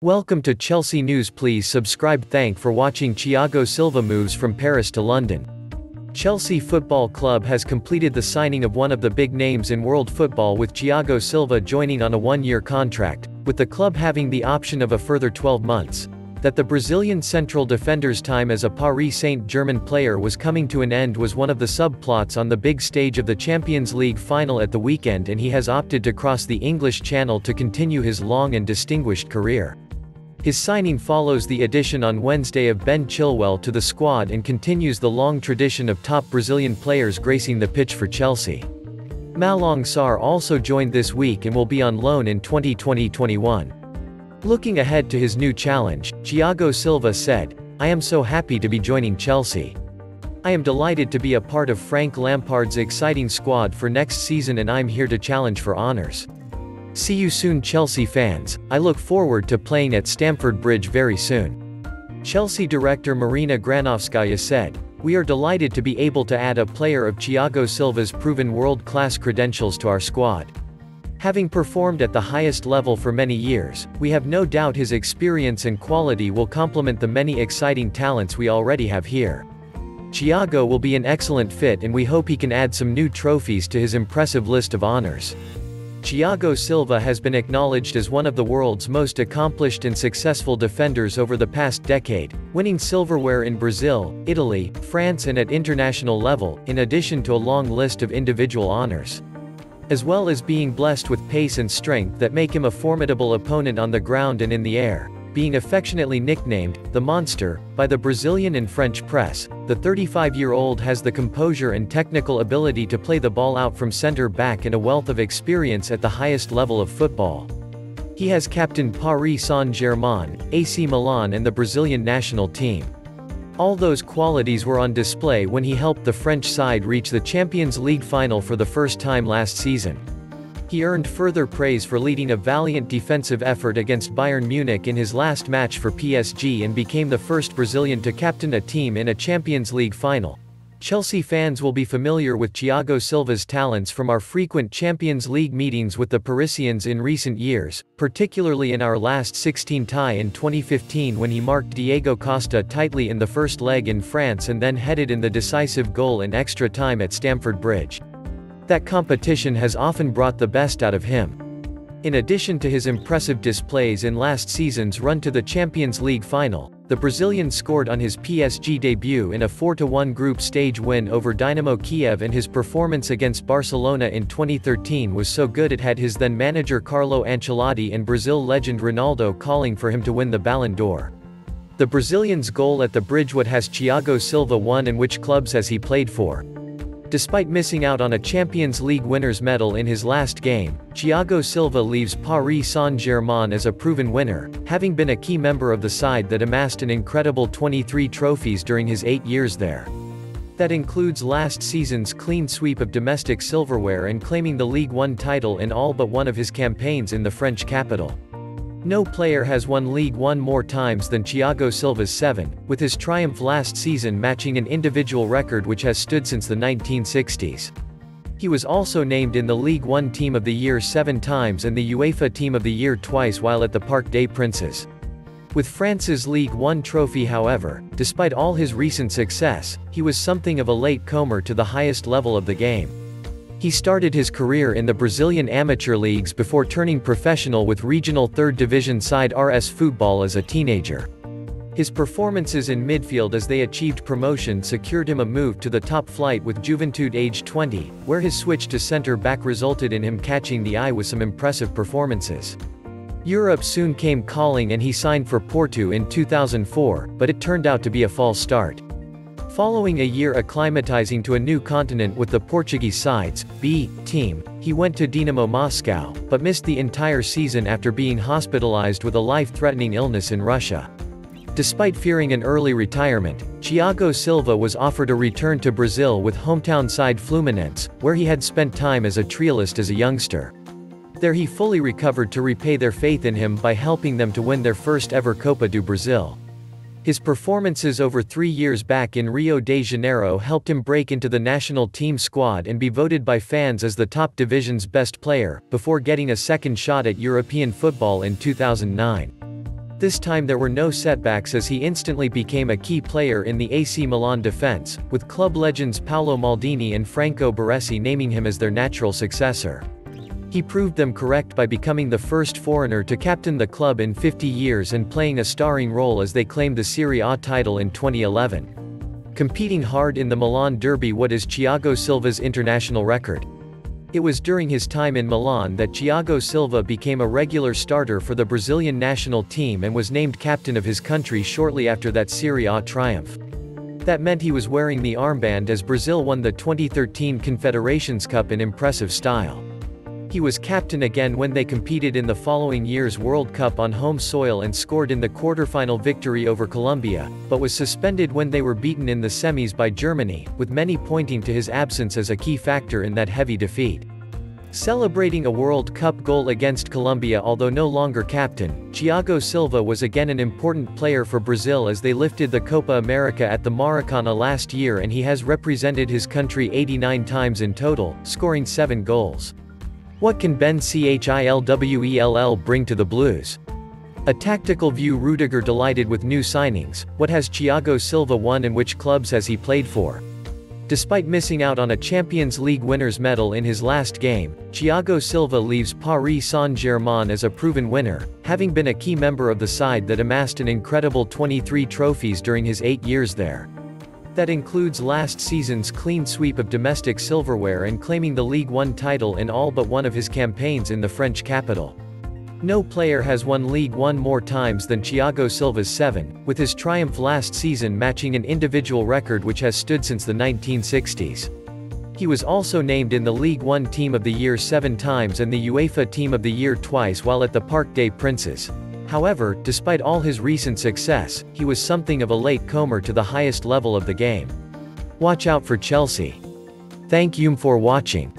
Welcome to Chelsea News. Please subscribe. Thank for watching. Thiago Silva moves from Paris to London. Chelsea Football Club has completed the signing of one of the big names in world football, with Thiago Silva joining on a one-year contract, with the club having the option of a further 12 months. That the Brazilian central defender's time as a Paris Saint-Germain player was coming to an end was one of the subplots on the big stage of the Champions League final at the weekend, and he has opted to cross the English Channel to continue his long and distinguished career. His signing follows the addition on Wednesday of Ben Chilwell to the squad and continues the long tradition of top Brazilian players gracing the pitch for Chelsea. Malang Sarr also joined this week and will be on loan in 2020-21. Looking ahead to his new challenge, Thiago Silva said, "I am so happy to be joining Chelsea. I am delighted to be a part of Frank Lampard's exciting squad for next season, and I'm here to challenge for honours. See you soon, Chelsea fans. I look forward to playing at Stamford Bridge very soon." Chelsea director Marina Granovskaya said, "We are delighted to be able to add a player of Thiago Silva's proven world-class credentials to our squad. Having performed at the highest level for many years, we have no doubt his experience and quality will complement the many exciting talents we already have here. Thiago will be an excellent fit, and we hope he can add some new trophies to his impressive list of honours." Thiago Silva has been acknowledged as one of the world's most accomplished and successful defenders over the past decade, winning silverware in Brazil, Italy, France and at international level, in addition to a long list of individual honours. As well as being blessed with pace and strength that make him a formidable opponent on the ground and in the air. Being affectionately nicknamed the Monster by the Brazilian and French press, the 35-year-old has the composure and technical ability to play the ball out from centre-back and a wealth of experience at the highest level of football. He has captained Paris Saint-Germain, AC Milan and the Brazilian national team. All those qualities were on display when he helped the French side reach the Champions League final for the first time last season. He earned further praise for leading a valiant defensive effort against Bayern Munich in his last match for PSG and became the first Brazilian to captain a team in a Champions League final. Chelsea fans will be familiar with Thiago Silva's talents from our frequent Champions League meetings with the Parisians in recent years, particularly in our last 16 tie in 2015 when he marked Diego Costa tightly in the first leg in France and then headed in the decisive goal in extra time at Stamford Bridge. That competition has often brought the best out of him. In addition to his impressive displays in last season's run to the Champions League final, the Brazilian scored on his PSG debut in a 4-1 group stage win over Dynamo Kiev, and his performance against Barcelona in 2013 was so good it had his then manager Carlo Ancelotti and Brazil legend Ronaldo calling for him to win the Ballon d'Or. The Brazilian's goal at the Bridge: what has Thiago Silva won and which clubs has he played for? Despite missing out on a Champions League winner's medal in his last game, Thiago Silva leaves Paris Saint-Germain as a proven winner, having been a key member of the side that amassed an incredible 23 trophies during his 8 years there. That includes last season's clean sweep of domestic silverware and claiming the Ligue 1 title in all but one of his campaigns in the French capital. No player has won Ligue 1 more times than Thiago Silva's 7, with his triumph last season matching an individual record which has stood since the 1960s. He was also named in the Ligue 1 Team of the Year 7 times and the UEFA Team of the Year twice while at the Parc des Princes. With France's Ligue 1 trophy, however, despite all his recent success, he was something of a late comer to the highest level of the game. He started his career in the Brazilian amateur leagues before turning professional with regional 3rd division side RS Futebol as a teenager. His performances in midfield as they achieved promotion secured him a move to the top flight with Juventude aged 20, where his switch to centre-back resulted in him catching the eye with some impressive performances. Europe soon came calling and he signed for Porto in 2004, but it turned out to be a false start. Following a year acclimatizing to a new continent with the Portuguese side's B team, he went to Dinamo Moscow, but missed the entire season after being hospitalized with a life-threatening illness in Russia. Despite fearing an early retirement, Thiago Silva was offered a return to Brazil with hometown side Fluminense, where he had spent time as a trialist as a youngster. There he fully recovered to repay their faith in him by helping them to win their first ever Copa do Brasil. His performances over 3 years back in Rio de Janeiro helped him break into the national team squad and be voted by fans as the top division's best player, before getting a second shot at European football in 2009. This time there were no setbacks as he instantly became a key player in the AC Milan defense, with club legends Paolo Maldini and Franco Baresi naming him as their natural successor. He proved them correct by becoming the first foreigner to captain the club in 50 years and playing a starring role as they claimed the Serie A title in 2011. Competing hard in the Milan derby. What is Thiago Silva's international record? It was during his time in Milan that Thiago Silva became a regular starter for the Brazilian national team and was named captain of his country shortly after that Serie A triumph. That meant he was wearing the armband as Brazil won the 2013 Confederations Cup in impressive style. He was captain again when they competed in the following year's World Cup on home soil and scored in the quarter-final victory over Colombia, but was suspended when they were beaten in the semis by Germany, with many pointing to his absence as a key factor in that heavy defeat. Celebrating a World Cup goal against Colombia. Although no longer captain, Thiago Silva was again an important player for Brazil as they lifted the Copa America at the Maracana last year, and he has represented his country 89 times in total, scoring 7 goals. What can Ben Chilwell bring to the Blues? A tactical view. Rudiger delighted with new signings. What has Thiago Silva won and which clubs has he played for? Despite missing out on a Champions League winners' medal in his last game, Thiago Silva leaves Paris Saint-Germain as a proven winner, having been a key member of the side that amassed an incredible 23 trophies during his 8 years there. That includes last season's clean sweep of domestic silverware and claiming the Ligue 1 title in all but one of his campaigns in the French capital. No player has won Ligue 1 more times than Thiago Silva's 7, with his triumph last season matching an individual record which has stood since the 1960s. He was also named in the Ligue 1 Team of the Year 7 times and the UEFA Team of the Year twice while at the Parc des Princes. However, despite all his recent success, he was something of a late-comer to the highest level of the game. Watch out for Chelsea. Thank you for watching.